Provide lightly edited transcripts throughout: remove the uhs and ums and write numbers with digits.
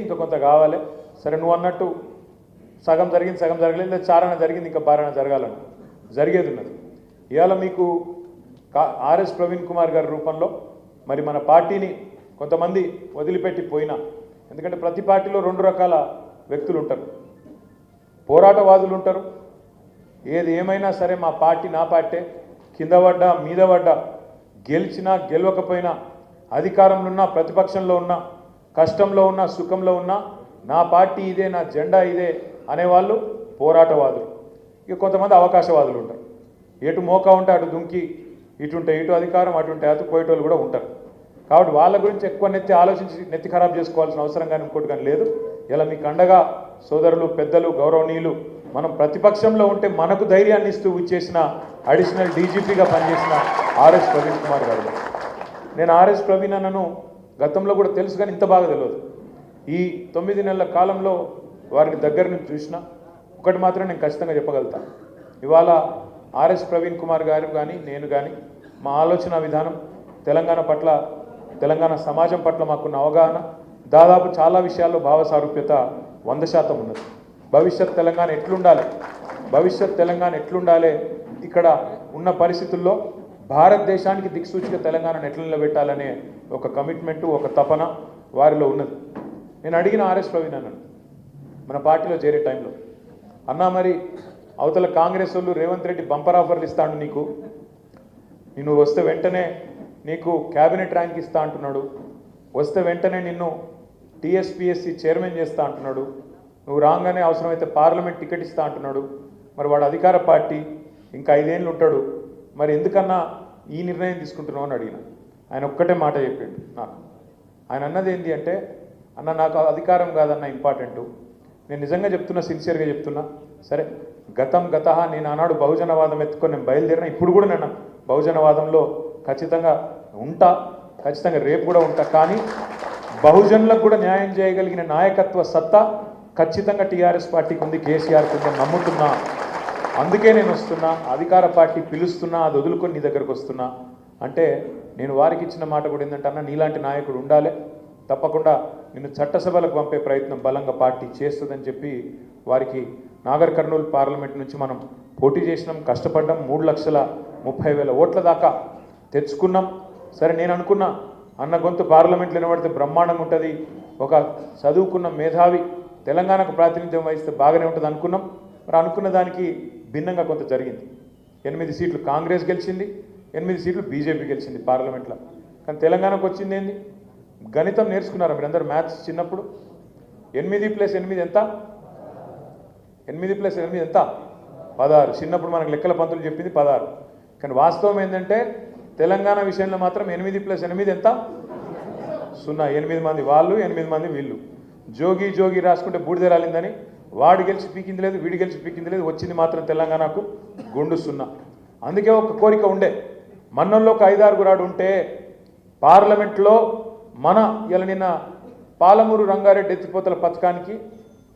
ఇంకా కొంత కావాలి. సరే నువ్వు అన్నట్టు సగం జరిగింది సగం జరగలేదు, లేదా చారణ జరిగింది ఇంకా పారణ జరగాలని జరిగేది ఉన్నది. ఇవాళ మీకు ఆర్ఎస్ ప్రవీణ్ కుమార్ గారి రూపంలో మరి మన పార్టీని కొంతమంది వదిలిపెట్టి పోయినా, ఎందుకంటే ప్రతి పార్టీలో రెండు రకాల వ్యక్తులు ఉంటారు. పోరాటవాదులు ఉంటారు, ఏది ఏమైనా సరే మా పార్టీ నా పార్టీ, కింద పడ్డా మీద పడ్డా, గెలిచినా గెలవకపోయినా, అధికారంలో ఉన్నా ప్రతిపక్షంలో ఉన్నా, కష్టంలో ఉన్నా సుఖంలో ఉన్నా నా పార్టీ ఇదే, నా జెండా ఇదే అనేవాళ్ళు పోరాటవాదులు. ఇక కొంతమంది అవకాశవాదులు ఉంటారు, ఎటు మోకా ఉంటే అటు దుంకి, ఇటుంటే ఇటు అధికారం అటుంటే అటు పోయేటోళ్ళు కూడా ఉంటారు. కాబట్టి వాళ్ళ గురించి ఎక్కువ ఆలోచించి నెత్తి ఖరాబ్ చేసుకోవాల్సిన అవసరం కానీ ఇంకోటి కానీ లేదు. ఇలా మీకు అండగా సోదరులు పెద్దలు గౌరవనీయులు మనం ప్రతిపక్షంలో ఉంటే మనకు ధైర్యాన్ని ఇస్తూ ఇచ్చేసిన అడిషనల్ డీజీపీగా పనిచేసిన ఆర్ఎస్ ప్రవీణ్ కుమార్ గారు. నేను ఆర్ఎస్ ప్రవీణ్ అన్నను గతంలో కూడా తెలుసు కానీ ఇంత బాగా తెలియదు. ఈ 9 నెలల కాలంలో వారిని దగ్గర నుంచి చూసిన ఒకటి మాత్రం నేను ఖచ్చితంగా చెప్పగలుగుతాను. ఇవాళ ఆర్ఎస్ ప్రవీణ్ కుమార్ గారు కానీ నేను కానీ మా ఆలోచన విధానం తెలంగాణ పట్ల, తెలంగాణ సమాజం పట్ల మాకున్న అవగాహన దాదాపు చాలా విషయాల్లో భావ సారూప్యత 100% ఉన్నది. భవిష్యత్ తెలంగాణ ఎట్లుండాలి, భవిష్యత్ తెలంగాణ ఎట్లుండాలి, ఇక్కడ ఉన్న పరిస్థితుల్లో భారతదేశానికి దిక్సూచిగా తెలంగాణను ఎట్లా నిలబెట్టాలనే ఒక కమిట్మెంటు, ఒక తపన వారిలో ఉన్నది. నేను అడిగిన ఆర్ఎస్ ప్రవీణ్ అన్నను మన పార్టీలో చేరే టైంలో, అన్నా మరి అవతల కాంగ్రెస్ వాళ్ళు రేవంత్ రెడ్డి బంపర్ ఆఫర్లు ఇస్తాడు, నిన్ను వస్తే వెంటనే నీకు క్యాబినెట్ ర్యాంక్ ఇస్తా అంటున్నాడు, వస్తే వెంటనే నిన్ను టీఎస్పీఎస్సీ చైర్మన్ చేస్తా అంటున్నాడు, నువ్వు రాగానే అవసరమైతే పార్లమెంట్ టికెట్ ఇస్తా అంటున్నాడు. మరి వాడు అధికార పార్టీ, ఇంకా 5 ఏళ్ళు ఉంటాడు, మరి ఎందుకన్నా ఈ నిర్ణయం తీసుకుంటున్నావు అని అడిగిన. ఆయన ఒక్కటే మాట చెప్పాడు నాకు. ఆయన అన్నది ఏంటి అంటే, అన్న నాకు అధికారం కాదన్న ఇంపార్టెంటు, నేను నిజంగా చెప్తున్నా, సిన్సియర్గా చెప్తున్నా. సరే గతం గతహ నేను ఆనాడు బహుజనవాదం ఎత్తుకొని నేను బయలుదేరిన, ఇప్పుడు కూడా నేను బహుజనవాదంలో ఖచ్చితంగా ఉంటా, ఖచ్చితంగా రేపు కూడా ఉంటా. కానీ బహుజనులకు కూడా న్యాయం చేయగలిగిన నాయకత్వ సత్తా ఖచ్చితంగా టీఆర్ఎస్ పార్టీకి ఉంది, కేసీఆర్కి ఉందని నమ్ముతున్నా. అందుకే నేను వస్తున్నా, అధికార పార్టీ పిలుస్తున్నా, అది వదులుకొని నీ దగ్గరకు వస్తున్నా అంటే నేను వారికి ఇచ్చిన మాట కూడా ఏంటంటే, అన్న నీలాంటి నాయకుడు ఉండాలి, తప్పకుండా నిన్ను చట్టసభలకు పంపే ప్రయత్నం బలంగా పార్టీ చేస్తుందని చెప్పి వారికి నాగర్ కర్నూలు పార్లమెంట్ నుంచి మనం పోటీ చేసినాం, కష్టపడ్డాం, 3,30,000 ఓట్ల దాకా తెచ్చుకున్నాం. సరే నేను అనుకున్నా అన్న గొంతు పార్లమెంట్లో నిలబడితే బ్రహ్మాండంగా ఉంటుంది, ఒక చదువుకున్న మేధావి తెలంగాణకు ప్రాతినిధ్యం వహిస్తే బాగానే ఉంటుంది అనుకున్నాం. మరి అనుకున్న దానికి భిన్నంగా కొంత జరిగింది. 8 సీట్లు కాంగ్రెస్ గెలిచింది, 8 సీట్లు బీజేపీ గెలిచింది పార్లమెంట్లో. కానీ తెలంగాణకు వచ్చింది ఏంది, గణితం నేర్చుకున్నారా మీరందరూ మ్యాథ్స్ చిన్నప్పుడు? 8 + 8 ఎంత? 8 + 8 ఎంత? 16. చిన్నప్పుడు మనకు లెక్కల పంతులు చెప్పింది 16. కానీ వాస్తవం ఏంటంటే తెలంగాణ విషయంలో మాత్రం 8 + 8 ఎంత? 0. 8 మంది వాళ్ళు, 8 మంది వీళ్ళు. జోగి జోగి రాసుకుంటే బూడిద రాలిందని వాడు గెలిచి పీకింది లేదు, వీడు గెలిచి పీకింది లేదు, వచ్చింది మాత్రం తెలంగాణకు గుండు 0. అందుకే ఒక కోరిక ఉండే, మన్నంలో ఒక 5-6 రాడు ఉంటే పార్లమెంట్లో మన ఇలా నిన్న పాలమూరు రంగారెడ్డి ఎత్తిపోతల పథకానికి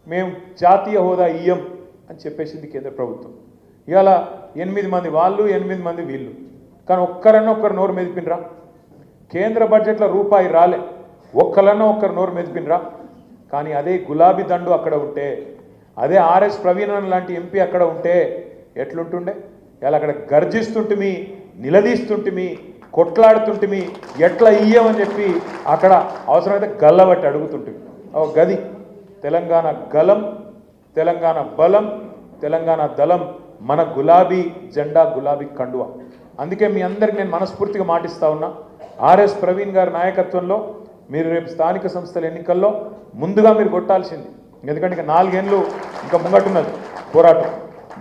మేము జాతీయ హోదా ఇయ్యం అని చెప్పేసింది కేంద్ర ప్రభుత్వం. ఇవాళ 8 మంది వాళ్ళు, 8 మంది వీళ్ళు. కానీ ఒక్కరు నోరు మెదిపినరా? కేంద్ర బడ్జెట్లో రూపాయి రాలే, ఒక్కరు నోరు మెదిపినరా? కానీ అదే గులాబీ దండు అక్కడ ఉంటే, అదే ఆర్ఎస్ ప్రవీణ్ లాంటి ఎంపీ అక్కడ ఉంటే ఎట్లుంటుండే? ఇలా అక్కడ గర్జిస్తుంటిమి, నిలదీస్తుంటిమి, కొట్లాడుతుంటిమి, ఎట్లా ఇయ్యమని చెప్పి అక్కడ అవసరమైతే గల్లబట్టి అడుగుతుంటిమి. ఒక గది తెలంగాణ గలం, తెలంగాణ బలం, తెలంగాణ దళం, మన గులాబీ జెండా, గులాబీ కండువా. అందుకే మీ అందరికి నేను మనస్ఫూర్తిగా మాటిస్తా ఉన్నా, ఆర్ఎస్ ప్రవీణ్ గారి నాయకత్వంలో మీరు రేపు స్థానిక సంస్థల ఎన్నికల్లో ముందుగా మీరు కొట్టాల్సింది, ఎందుకంటే ఇంకా 4 ఏళ్ళు ఇంకా ముంగట్టున్నది పోరాటం,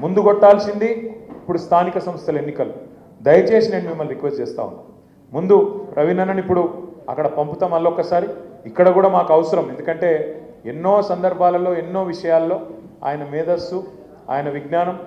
ముందు కొట్టాల్సింది ఇప్పుడు స్థానిక సంస్థల ఎన్నికలు. దయచేసి నేను మిమ్మల్ని రిక్వెస్ట్ చేస్తా ఉన్నా, ముందు ప్రవీణ్ అన్నని ఇప్పుడు అక్కడ పంపుతాం మళ్ళొక్కసారి. ఇక్కడ కూడా మాకు అవసరం, ఎందుకంటే ఎన్నో సందర్భాలలో ఎన్నో విషయాల్లో ఆయన మేధస్సు, ఆయన విజ్ఞానం,